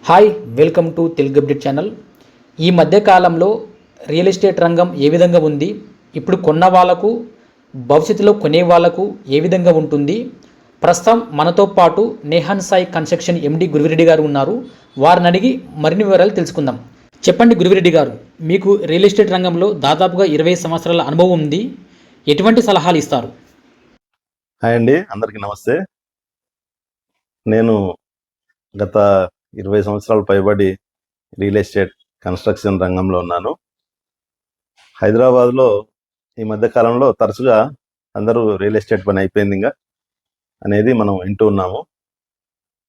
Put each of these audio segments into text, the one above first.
Hi welcome to Telugu update channel. ఈ మధ్య కాలంలో రియల్ ఎస్టేట్ రంగం ఏ విధంగా ఉంది, ఇప్పుడు కొన్న వాళ్ళకు భవిష్యత్తులో కొనే వాళ్ళకు ఏ విధంగా ఉంటుంది? ప్రస్తుతం మనతో పాటు నేహాన్ సాయి కన్స్ట్రక్షన్ ఎండి గురువిరెడ్డి గారు ఉన్నారు. వారిని అడిగి మరిన్ని వివరాలు తెలుసుకుందాం. చెప్పండి గురువిరెడ్డి గారు, మీకు రియల్ ఎస్టేట్ రంగంలో దాదాపుగా 20 సంవత్సరాల అనుభవం ఉంది. ఎటువంటి సలహాలు ఇస్తారు? హాయ్ అండి, అందరికీ నమస్తే. నేను గత 20 సంవత్సరాలు పైబడి రియల్ ఎస్టేట్ కన్స్ట్రక్షన్ రంగంలో ఉన్నాను. హైదరాబాద్లో ఈ మధ్య కాలంలో తరచుగా అందరూ రియల్ ఎస్టేట్ పని అయిపోయింది ఇంకా అనేది మనం వింటూ ఉన్నాము.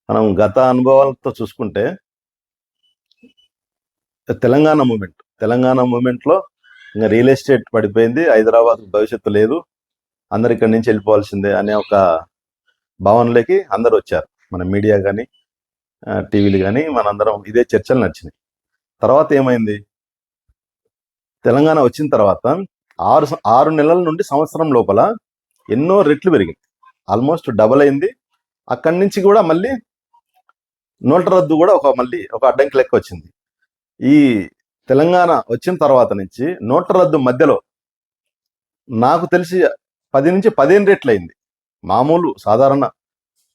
మనం గత అనుభవాలతో చూసుకుంటే తెలంగాణ మూమెంట్లో ఇంకా రియల్ ఎస్టేట్ పడిపోయింది, హైదరాబాద్ భవిష్యత్తు లేదు, అందరు ఇక్కడి నుంచి వెళ్ళిపోవాల్సిందే అనే ఒక భావనలోకి అందరు వచ్చారు. మన మీడియా కానీ టీవీలు కానీ మనందరం ఇదే చర్చలు నచ్చినాయి. తర్వాత ఏమైంది, తెలంగాణ వచ్చిన తర్వాత 6 నెలల నుండి సంవత్సరం లోపల ఎన్నో రెట్లు పెరిగింది, ఆల్మోస్ట్ డబల్ అయింది. అక్కడి నుంచి కూడా మళ్ళీ నోట్ల రద్దు కూడా మళ్ళీ ఒక అడ్డంకి లెక్క వచ్చింది. ఈ తెలంగాణ వచ్చిన తర్వాత నుంచి నోట్ల రద్దు మధ్యలో నాకు తెలిసి 10 నుంచి 15 రెట్లు అయింది. మామూలు సాధారణ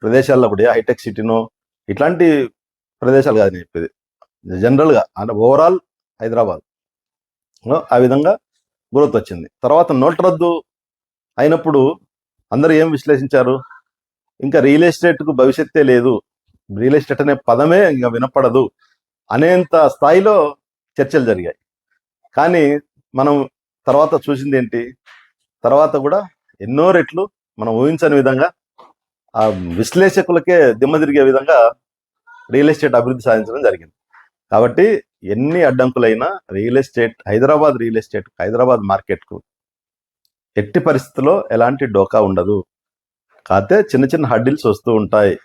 ప్రదేశాల్లో కూడా హైటెక్ సిటీనో ఇట్లాంటి ప్రదేశాలు కాదు నేను చెప్పేది, జనరల్గా అంటే ఓవరాల్ హైదరాబాద్ ఆ విధంగా గ్రోత్ వచ్చింది. తర్వాత నోట్ల రద్దు అయినప్పుడు అందరూ ఏం విశ్లేషించారు, ఇంకా రియల్ ఎస్టేట్కు భవిష్యత్తే లేదు, రియల్ ఎస్టేట్ అనే పదమే ఇంకా వినపడదు అనేంత స్థాయిలో చర్చలు జరిగాయి. కానీ మనం తర్వాత చూసింది ఏంటి, తర్వాత కూడా ఎన్నో రెట్లు మనం ఊహించని విధంగా ఆ విశ్లేషకులకే దిమ్మ తిరిగే విధంగా రియల్ ఎస్టేట్ అభివృద్ధి సాధించడం జరిగింది. కాబట్టి ఎన్ని అడ్డంకులైనా హైదరాబాద్ మార్కెట్కు ఎట్టి పరిస్థితుల్లో ఎలాంటి డోకా ఉండదు. కాకపోతే చిన్న చిన్న హడ్డిల్స్ వస్తూ ఉంటాయి.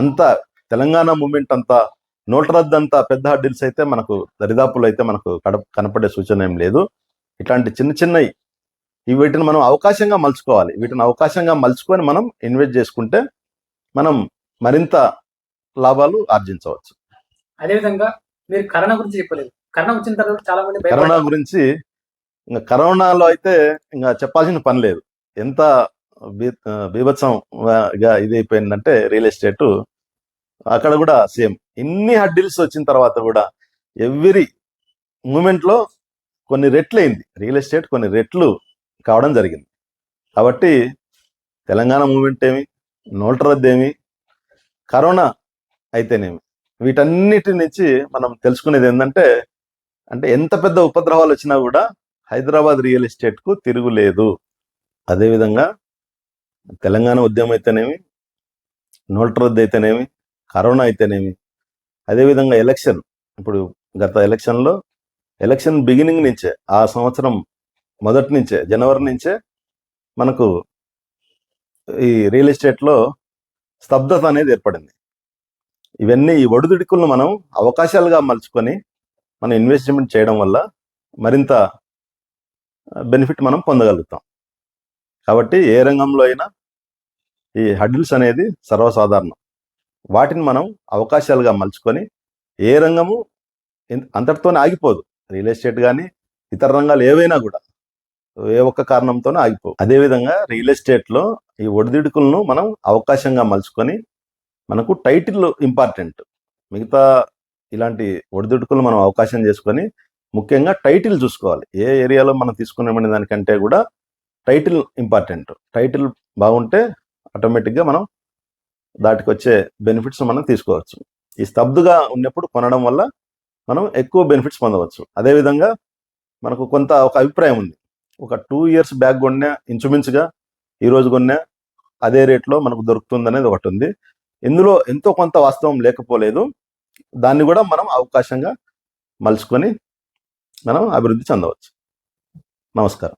అంతా తెలంగాణ మూమెంట్ అంతా నోట్ల రద్దు అంతా పెద్ద హడ్డిల్స్ అయితే మనకు దరిదాపులు అయితే మనకు కనపడే సూచన ఏం లేదు. ఇట్లాంటి చిన్న చిన్నవి వీటిని మనం అవకాశంగా మలుచుకోవాలి. వీటిని అవకాశంగా మలుచుకొని మనం ఇన్వెస్ట్ చేసుకుంటే మనం మరింత లాభాలు ఆర్జించవచ్చు. అదేవిధంగా మీరు కరోనా గురించి చెప్పలేదు. కరోనా వచ్చిన తర్వాత చాలా మంది కరోనా గురించి, ఇంకా కరోనాలో అయితే ఇంకా చెప్పాల్సిన పని లేదు. ఎంత బీభత్సంగా ఇది అయిపోయిందంటే రియల్ ఎస్టేట్ అక్కడ కూడా సేమ్. ఇన్ని హడ్డిల్స్ వచ్చిన తర్వాత కూడా ఎవ్రీ మూమెంట్లో కొన్ని రెట్లు అయింది రియల్ ఎస్టేట్, కొన్ని రెట్లు కావడం జరిగింది. కాబట్టి తెలంగాణ మూమెంట్ ఏమి, నోట్ల రద్దు ఏమి, కరోనా అయితేనేమి, వీటన్నిటి నుంచి మనం తెలుసుకునేది ఏంటంటే, అంటే ఎంత పెద్ద ఉపద్రవాలు వచ్చినా కూడా హైదరాబాద్ రియల్ ఎస్టేట్కు తిరుగులేదు. అదేవిధంగా తెలంగాణ ఉద్యమం అయితేనేమి, నోట్ల రద్దు అయితేనేమి, కరోనా అయితేనేమి, అదేవిధంగా ఎలక్షన్, ఇప్పుడు గత ఎలక్షన్ బిగినింగ్ నుంచే, ఆ సంవత్సరం మొదటి నుంచే, జనవరి నుంచే మనకు ఈ రియల్ ఎస్టేట్లో స్తబ్దత అనేది ఏర్పడింది. ఇవన్నీ ఈ ఒడిదుడుకులను మనం అవకాశాలుగా మలుచుకొని మనం ఇన్వెస్ట్మెంట్ చేయడం వల్ల మరింత బెనిఫిట్ మనం పొందగలుగుతాం. కాబట్టి ఏ రంగంలో అయినా ఈ హడ్డిల్స్ అనేది సర్వసాధారణం. వాటిని మనం అవకాశాలుగా మలుచుకొని, ఏ రంగము అంతటితోనే ఆగిపోదు. రియల్ ఎస్టేట్ కానీ ఇతర రంగాలు ఏవైనా కూడా ఏ ఒక్క కారణంతోనే ఆగిపోవు. అదేవిధంగా రియల్ ఎస్టేట్లో ఈ ఒడిదుడుకులను మనం అవకాశంగా మలుచుకొని, మనకు టైటిల్ ఇంపార్టెంట్. మిగతా ఇలాంటి ఒడిదుడుకులు మనం అవకాశం చేసుకొని ముఖ్యంగా టైటిల్ చూసుకోవాలి. ఏ ఏరియాలో మనం తీసుకునే దానికంటే కూడా టైటిల్ ఇంపార్టెంట్. టైటిల్ బాగుంటే ఆటోమేటిక్గా మనం దాటికి వచ్చే బెనిఫిట్స్ మనం తీసుకోవచ్చు. ఈ స్తబ్దుగా ఉన్నప్పుడు కొనడం వల్ల మనం ఎక్కువ బెనిఫిట్స్ పొందవచ్చు. అదేవిధంగా మనకు ఒక అభిప్రాయం ఉంది, ఒక 2 years బ్యాక్ కొన్నా ఇంచుమించుగా ఈరోజు కొన్నా అదే రేట్లో మనకు దొరుకుతుంది అనేది ఒకటి ఉంది. ఇందులో ఎంతో కొంత వాస్తవం లేకపోలేదు. దాన్ని కూడా మనం అవకాశంగా మలుచుకొని మనం అభివృద్ధి చెందవచ్చు. నమస్కారం.